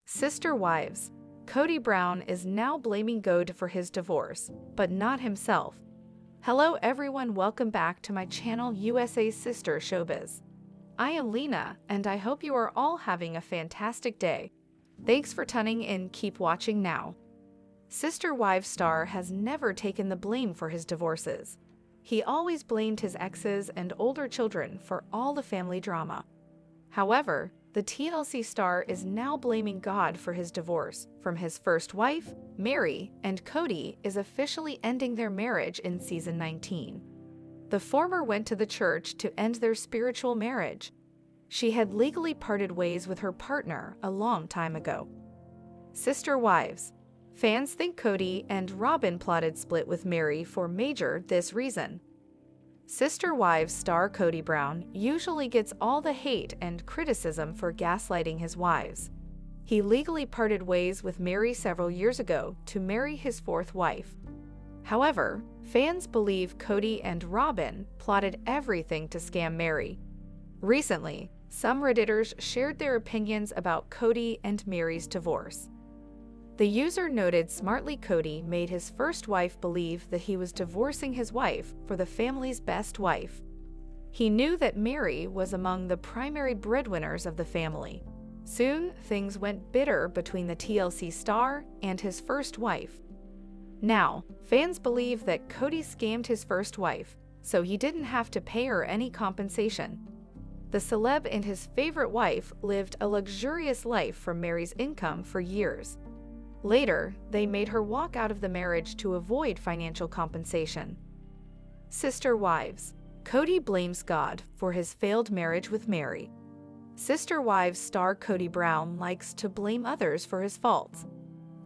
Sister Wives. Kody Brown is now blaming God for his divorce, but not himself. Hello everyone, welcome back to my channel USA Sister Showbiz. I am Lena, and I hope you are all having a fantastic day. Thanks for tuning in, keep watching now. Sister Wives star has never taken the blame for his divorces. He always blamed his exes and older children for all the family drama. However, the TLC star is now blaming God for his divorce from his first wife, Mary, and Kody is officially ending their marriage in season 19. The former went to the church to end their spiritual marriage. She had legally parted ways with her partner a long time ago. Sister Wives. Fans think Kody and Robin plotted split with Mary for this reason. Sister Wives star Kody Brown usually gets all the hate and criticism for gaslighting his wives. He legally parted ways with Mary several years ago to marry his fourth wife. However, fans believe Kody and Robin plotted everything to scam Mary. Recently, some Redditors shared their opinions about Kody and Mary's divorce. The user noted smartly Kody made his first wife believe that he was divorcing his wife for the family's best wife. He knew that Mary was among the primary breadwinners of the family. Soon, things went bitter between the TLC star and his first wife. Now, fans believe that Kody scammed his first wife, so he didn't have to pay her any compensation. The celeb and his favorite wife lived a luxurious life from Mary's income for years. Later, they made her walk out of the marriage to avoid financial compensation. Sister Wives. Kody blames God for his failed marriage with Mary. Sister Wives star Kody Brown likes to blame others for his faults.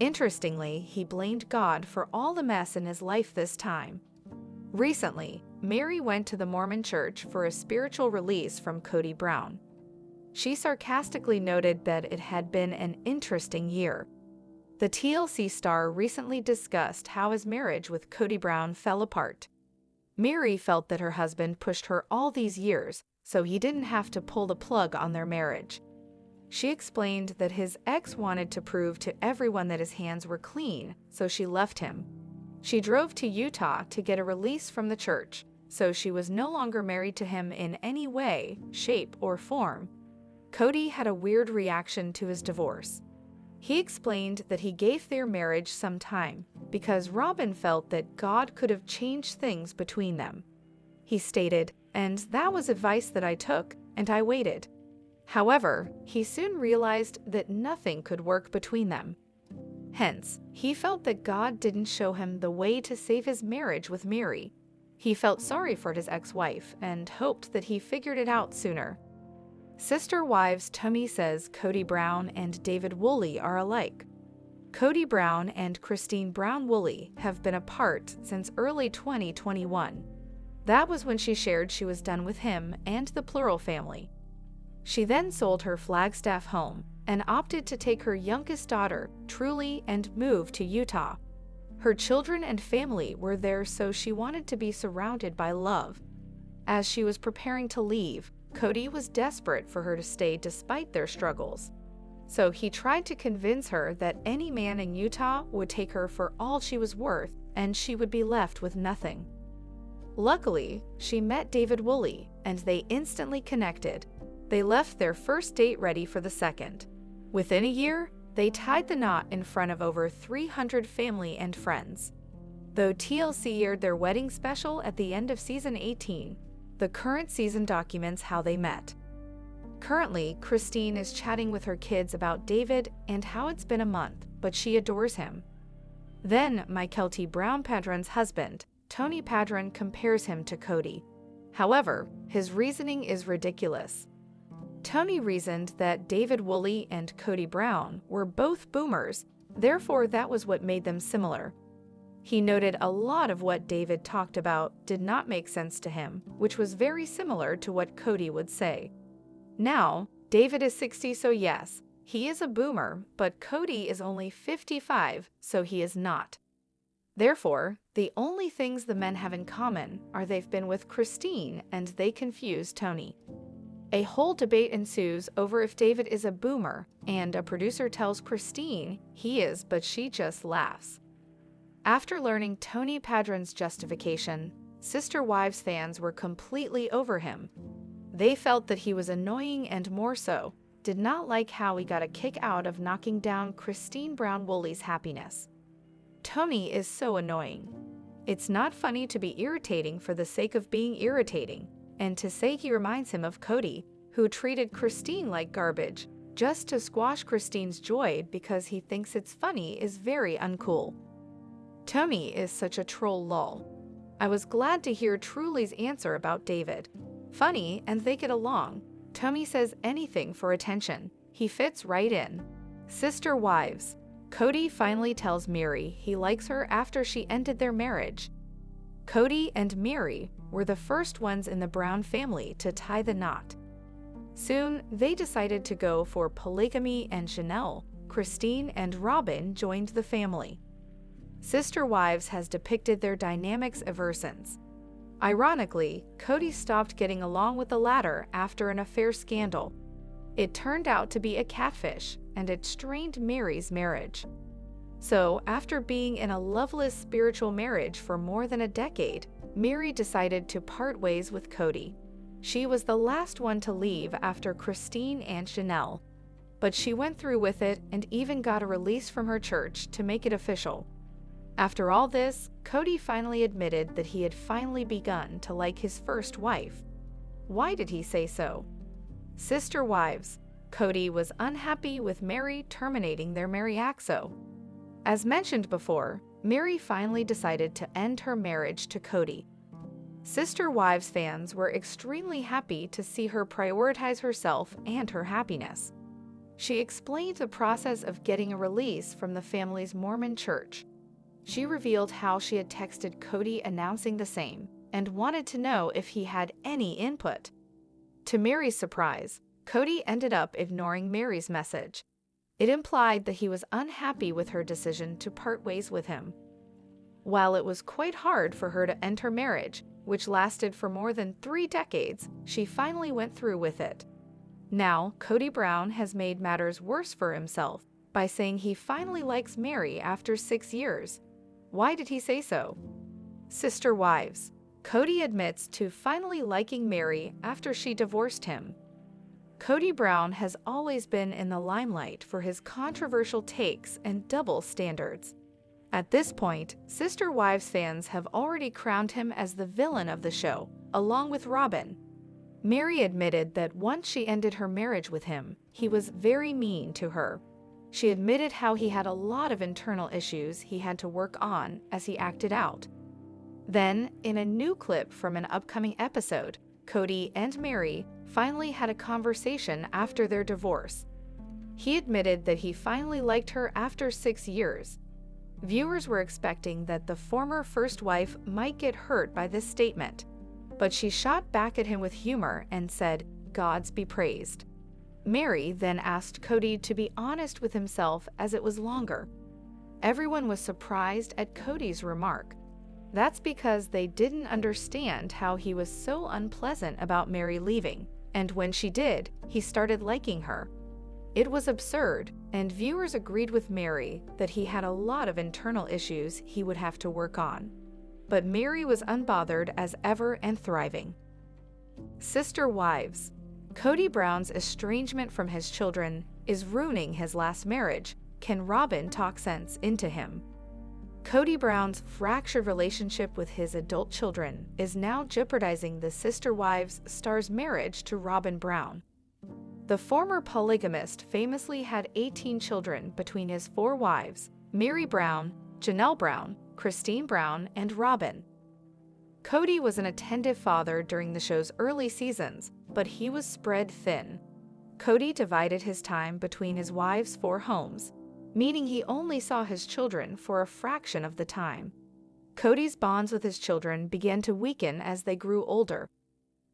Interestingly, he blamed God for all the mess in his life this time. Recently, Mary went to the Mormon church for a spiritual release from Kody Brown. She sarcastically noted that it had been an interesting year. The TLC star recently discussed how his marriage with Kody Brown fell apart. Mary felt that her husband pushed her all these years, so he didn't have to pull the plug on their marriage. She explained that his ex wanted to prove to everyone that his hands were clean, so she left him. She drove to Utah to get a release from the church, so she was no longer married to him in any way, shape, or form. Kody had a weird reaction to his divorce. He explained that he gave their marriage some time because Robin felt that God could have changed things between them. He stated, "And that was advice that I took, and I waited." However, he soon realized that nothing could work between them. Hence, he felt that God didn't show him the way to save his marriage with Mary. He felt sorry for his ex-wife and hoped that he figured it out sooner. Sister Wives Tummy says Kody Brown and David Woolley are alike. Kody Brown and Christine Brown Woolley have been apart since early 2021. That was when she shared she was done with him and the Plural family. She then sold her Flagstaff home and opted to take her youngest daughter, Truly, and move to Utah. Her children and family were there, so she wanted to be surrounded by love. As she was preparing to leave, Kody was desperate for her to stay despite their struggles. So he tried to convince her that any man in Utah would take her for all she was worth and she would be left with nothing. Luckily, she met David Woolley and they instantly connected. They left their first date ready for the second. Within a year, they tied the knot in front of over 300 family and friends. Though TLC aired their wedding special at the end of season 18, the current season documents how they met. Currently, Christine is chatting with her kids about David and how it's been a month, but she adores him. Then, Kody Brown Padron's husband, Tony Padron, compares him to Kody. However, his reasoning is ridiculous. Tony reasoned that David Woolley and Kody Brown were both boomers, therefore that was what made them similar. He noted a lot of what David talked about did not make sense to him, which was very similar to what Kody would say. Now, David is 60, so yes, he is a boomer, but Kody is only 55, so he is not. Therefore, the only things the men have in common are they've been with Christine and they confuse Tony. A whole debate ensues over if David is a boomer, and a producer tells Christine he is, but she just laughs. After learning Tony Padron's justification, Sister Wives fans were completely over him. They felt that he was annoying and more so, did not like how he got a kick out of knocking down Christine Brown Woolley's happiness. Tony is so annoying. It's not funny to be irritating for the sake of being irritating, and to say he reminds him of Kody, who treated Christine like garbage, just to squash Christine's joy because he thinks it's funny is very uncool. Tony is such a troll lol. I was glad to hear Truly's answer about David. Funny and they get along. Tony says anything for attention. He fits right in. Sister Wives. Kody finally tells Mary he likes her after she ended their marriage. Kody and Mary were the first ones in the Brown family to tie the knot. Soon, they decided to go for polygamy, and Janelle, Christine, and Robin joined the family. Sister Wives has depicted their dynamics ever since. Ironically, Kody stopped getting along with the latter after an affair scandal. It turned out to be a catfish, and it strained Mary's marriage. So, after being in a loveless spiritual marriage for more than a decade, Mary decided to part ways with Kody. She was the last one to leave after Christine and Janelle. But she went through with it and even got a release from her church to make it official. After all this, Kody finally admitted that he had finally begun to like his first wife. Why did he say so? Sister Wives. Kody was unhappy with Mary terminating their mariaxo. As mentioned before, Mary finally decided to end her marriage to Kody. Sister Wives fans were extremely happy to see her prioritize herself and her happiness. She explained the process of getting a release from the family's Mormon church. She revealed how she had texted Kody announcing the same and wanted to know if he had any input. To Mary's surprise, Kody ended up ignoring Mary's message. It implied that he was unhappy with her decision to part ways with him. While it was quite hard for her to end her marriage, which lasted for more than 3 decades, she finally went through with it. Now, Kody Brown has made matters worse for himself by saying he finally likes Mary after 6 years. Why did he say so? Sister Wives. Kody admits to finally liking Mary after she divorced him. Kody Brown has always been in the limelight for his controversial takes and double standards. At this point, Sister Wives fans have already crowned him as the villain of the show, along with Robin. Mary admitted that once she ended her marriage with him, he was very mean to her. She admitted how he had a lot of internal issues he had to work on as he acted out. Then, in a new clip from an upcoming episode, Kody and Mary finally had a conversation after their divorce. He admitted that he finally liked her after 6 years. Viewers were expecting that the former first wife might get hurt by this statement, but she shot back at him with humor and said, "Gods be praised." Mary then asked Kody to be honest with himself as it was longer. Everyone was surprised at Kody's remark. That's because they didn't understand how he was so unpleasant about Mary leaving, and when she did, he started liking her. It was absurd, and viewers agreed with Mary that he had a lot of internal issues he would have to work on. But Mary was unbothered as ever and thriving. Sister Wives. Kody Brown's estrangement from his children is ruining his last marriage. Can Robin talk sense into him? Kody Brown's fractured relationship with his adult children is now jeopardizing the Sister Wives star's marriage to Robin Brown. The former polygamist famously had 18 children between his 4 wives, Mary Brown, Janelle Brown, Christine Brown, and Robin. Kody was an attentive father during the show's early seasons, but he was spread thin. Kody divided his time between his wives' 4 homes, meaning he only saw his children for a fraction of the time. Kody's bonds with his children began to weaken as they grew older.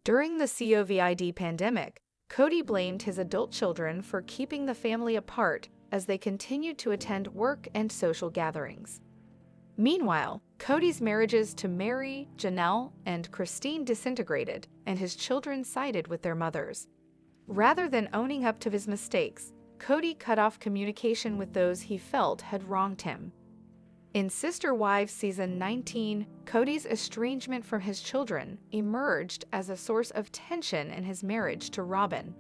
During the COVID pandemic, Kody blamed his adult children for keeping the family apart as they continued to attend work and social gatherings. Meanwhile, Kody's marriages to Mary, Janelle, and Christine disintegrated, and his children sided with their mothers. Rather than owning up to his mistakes, Kody cut off communication with those he felt had wronged him. In Sister Wives Season 19, Kody's estrangement from his children emerged as a source of tension in his marriage to Robyn.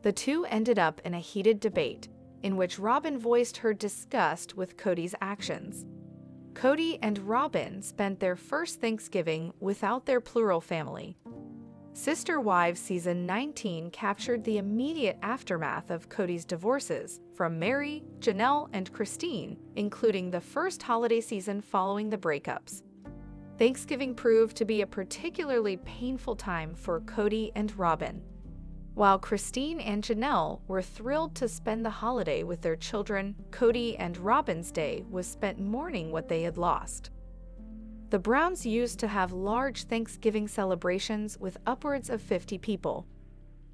The two ended up in a heated debate, in which Robyn voiced her disgust with Kody's actions. Kody and Robyn spent their first Thanksgiving without their plural family. Sister Wives Season 19 captured the immediate aftermath of Kody's divorces from Meri, Janelle, and Christine, including the first holiday season following the breakups. Thanksgiving proved to be a particularly painful time for Kody and Robyn. While Christine and Janelle were thrilled to spend the holiday with their children, Kody and Robyn's day was spent mourning what they had lost. The Browns used to have large Thanksgiving celebrations with upwards of 50 people.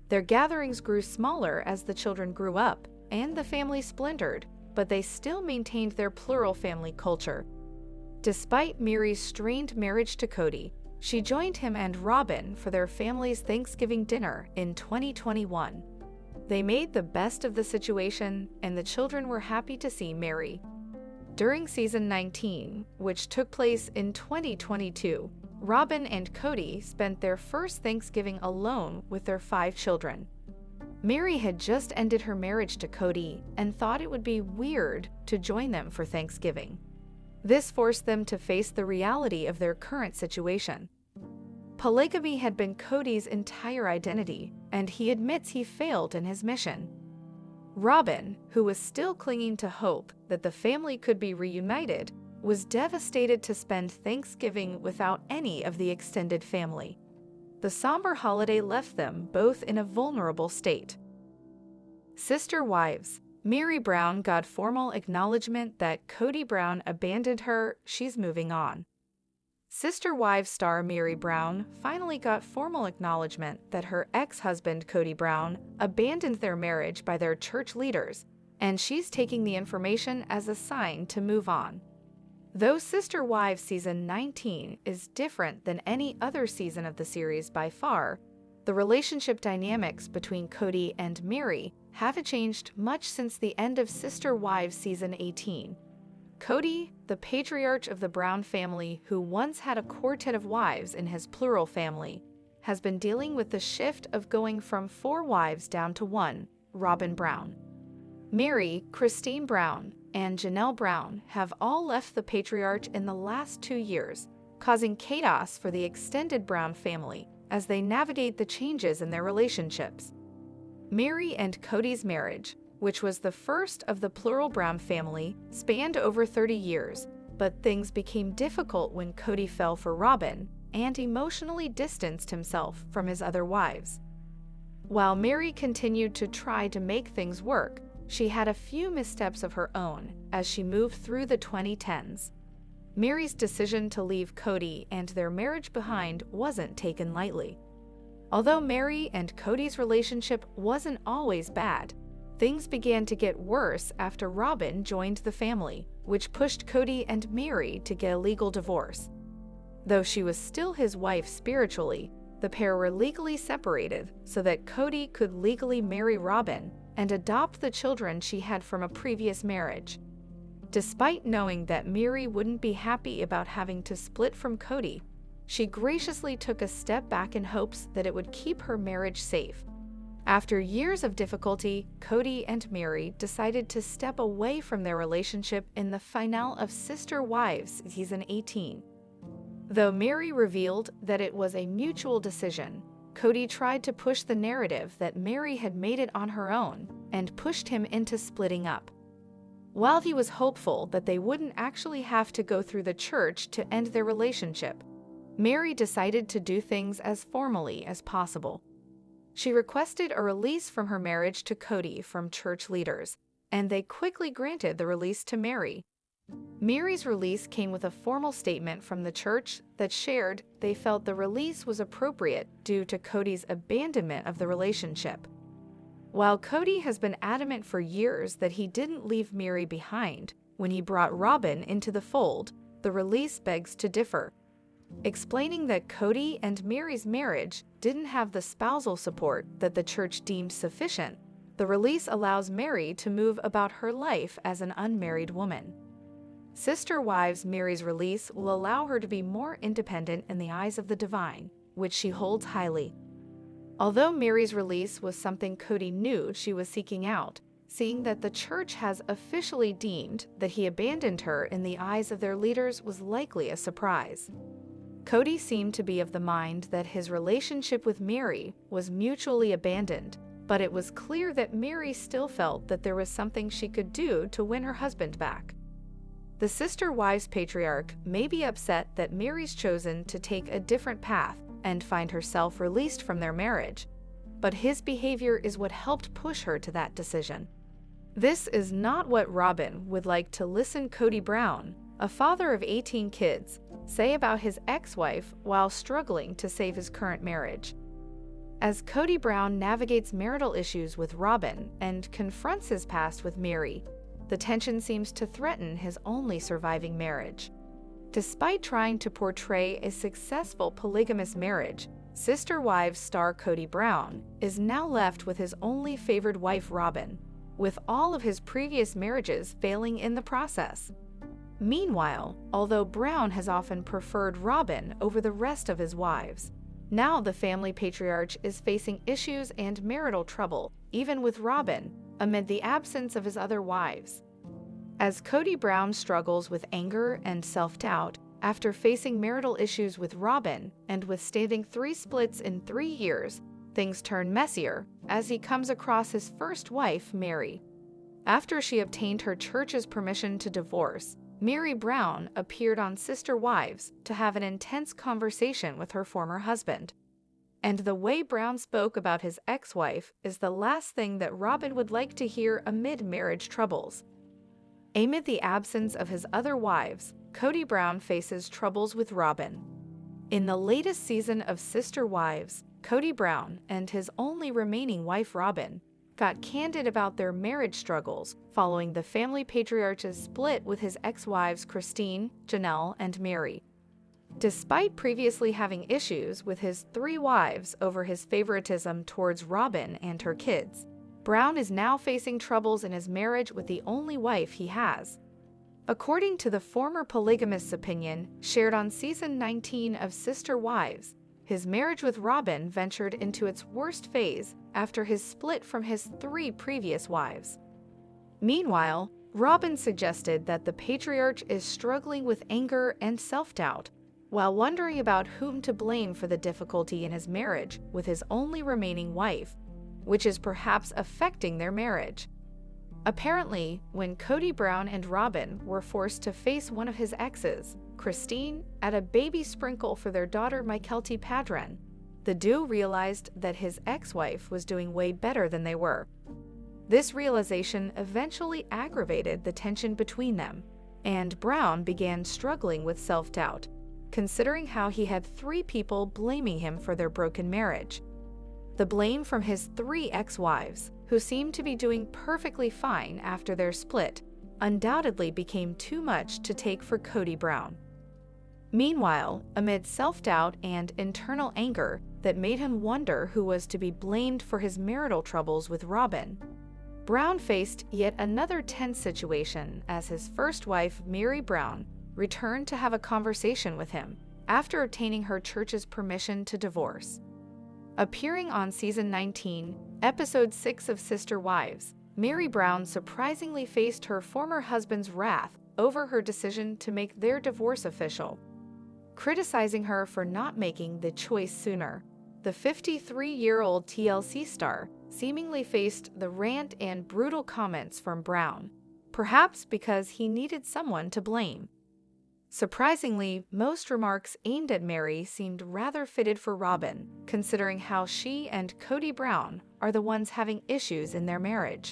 Their gatherings grew smaller as the children grew up and the family splintered, but they still maintained their plural family culture. Despite Meri's strained marriage to Kody, she joined him and Robyn for their family's Thanksgiving dinner in 2021. They made the best of the situation, and the children were happy to see Meri. During Season 19, which took place in 2022, Robyn and Kody spent their first Thanksgiving alone with their 5 children. Meri had just ended her marriage to Kody and thought it would be weird to join them for Thanksgiving. This forced them to face the reality of their current situation. Polygamy had been Kody's entire identity, and he admits he failed in his mission. Robyn, who was still clinging to hope that the family could be reunited, was devastated to spend Thanksgiving without any of the extended family. The somber holiday left them both in a vulnerable state. Sister Wives. Meri Brown got formal acknowledgement that Kody Brown abandoned her. She's moving on. Sister Wives star Meri Brown finally got formal acknowledgement that her ex-husband Kody Brown abandoned their marriage by their church leaders, and she's taking the information as a sign to move on. Though Sister Wives Season 19 is different than any other season of the series by far, the relationship dynamics between Kody and Meri haven't changed much since the end of Sister Wives Season 18. Kody, the patriarch of the Brown family who once had a quartet of wives in his plural family, has been dealing with the shift of going from 4 wives down to 1, Robyn Brown. Meri, Christine Brown, and Janelle Brown have all left the patriarch in the last 2 years, causing chaos for the extended Brown family as they navigate the changes in their relationships. Meri and Kody's marriage, which was the first of the plural Brown family, spanned over 30 years, but things became difficult when Kody fell for Robyn and emotionally distanced himself from his other wives. While Meri continued to try to make things work, she had a few missteps of her own as she moved through the 2010s. Meri's decision to leave Kody and their marriage behind wasn't taken lightly. Although Meri and Kody's relationship wasn't always bad, things began to get worse after Robyn joined the family, which pushed Kody and Meri to get a legal divorce. Though she was still his wife spiritually, the pair were legally separated so that Kody could legally marry Robyn and adopt the children she had from a previous marriage. Despite knowing that Meri wouldn't be happy about having to split from Kody, she graciously took a step back in hopes that it would keep her marriage safe. After years of difficulty, Kody and Meri decided to step away from their relationship in the finale of Sister Wives Season 18. Though Meri revealed that it was a mutual decision, Kody tried to push the narrative that Meri had made it on her own and pushed him into splitting up. While he was hopeful that they wouldn't actually have to go through the church to end their relationship, Meri decided to do things as formally as possible. She requested a release from her marriage to Kody from church leaders, and they quickly granted the release to Meri. Meri's release came with a formal statement from the church that shared they felt the release was appropriate due to Kody's abandonment of the relationship. While Kody has been adamant for years that he didn't leave Meri behind when he brought Robyn into the fold, the release begs to differ, explaining that Kody and Meri's marriage didn't have the spousal support that the church deemed sufficient, the release allows Mary to move about her life as an unmarried woman. Sister Wives Mary's release will allow her to be more independent in the eyes of the divine, which she holds highly. Although Mary's release was something Kody knew she was seeking out, seeing that the church has officially deemed that he abandoned her in the eyes of their leaders was likely a surprise. Kody seemed to be of the mind that his relationship with Mary was mutually abandoned, but it was clear that Mary still felt that there was something she could do to win her husband back. The Sister Wives patriarch may be upset that Mary's chosen to take a different path and find herself released from their marriage, but his behavior is what helped push her to that decision. This is not what Robin would like to listen Kody Brown, a father of 18 kids, say about his ex-wife while struggling to save his current marriage. As Kody Brown navigates marital issues with Robin and confronts his past with Mary, the tension seems to threaten his only surviving marriage. Despite trying to portray a successful polygamous marriage, Sister Wives star Kody Brown is now left with his only favored wife Robin, with all of his previous marriages failing in the process. Meanwhile, although Brown has often preferred Robin over the rest of his wives, now the family patriarch is facing issues and marital trouble, even with Robin, amid the absence of his other wives. As Kody Brown struggles with anger and self-doubt after facing marital issues with Robin and withstanding 3 splits in 3 years, things turn messier as he comes across his first wife, Mary. After she obtained her church's permission to divorce, Mary Brown appeared on Sister Wives to have an intense conversation with her former husband. And the way Brown spoke about his ex-wife is the last thing that Robin would like to hear amid marriage troubles. Amid the absence of his other wives, Kody Brown faces troubles with Robin. In the latest season of Sister Wives, Kody Brown and his only remaining wife Robin got candid about their marriage struggles following the family patriarch's split with his ex-wives Christine, Janelle, and Mary. Despite previously having issues with his 3 wives over his favoritism towards Robin and her kids, Brown is now facing troubles in his marriage with the only wife he has. According to the former polygamist's opinion shared on season 19 of Sister Wives, his marriage with Robin ventured into its worst phase after his split from his 3 previous wives. Meanwhile, Robin suggested that the patriarch is struggling with anger and self-doubt, while wondering about whom to blame for the difficulty in his marriage with his only remaining wife, which is perhaps affecting their marriage. Apparently, when Kody Brown and Robin were forced to face one of his exes, Christine, at a baby sprinkle for their daughter Mykelti Padron, the duo realized that his ex-wife was doing way better than they were. This realization eventually aggravated the tension between them, and Brown began struggling with self-doubt, considering how he had 3 people blaming him for their broken marriage. The blame from his 3 ex-wives, who seemed to be doing perfectly fine after their split, undoubtedly became too much to take for Kody Brown. Meanwhile, amid self-doubt and internal anger that made him wonder who was to be blamed for his marital troubles with Robin, Brown faced yet another tense situation as his first wife, Mary Brown, returned to have a conversation with him after obtaining her church's permission to divorce. Appearing on season 19, episode 6 of Sister Wives, Mary Brown surprisingly faced her former husband's wrath over her decision to make their divorce official. Criticizing her for not making the choice sooner, the 53-year-old TLC star seemingly faced the rant and brutal comments from Brown, perhaps because he needed someone to blame. Surprisingly, most remarks aimed at Mary seemed rather fitted for Robin, considering how she and Kody Brown are the ones having issues in their marriage.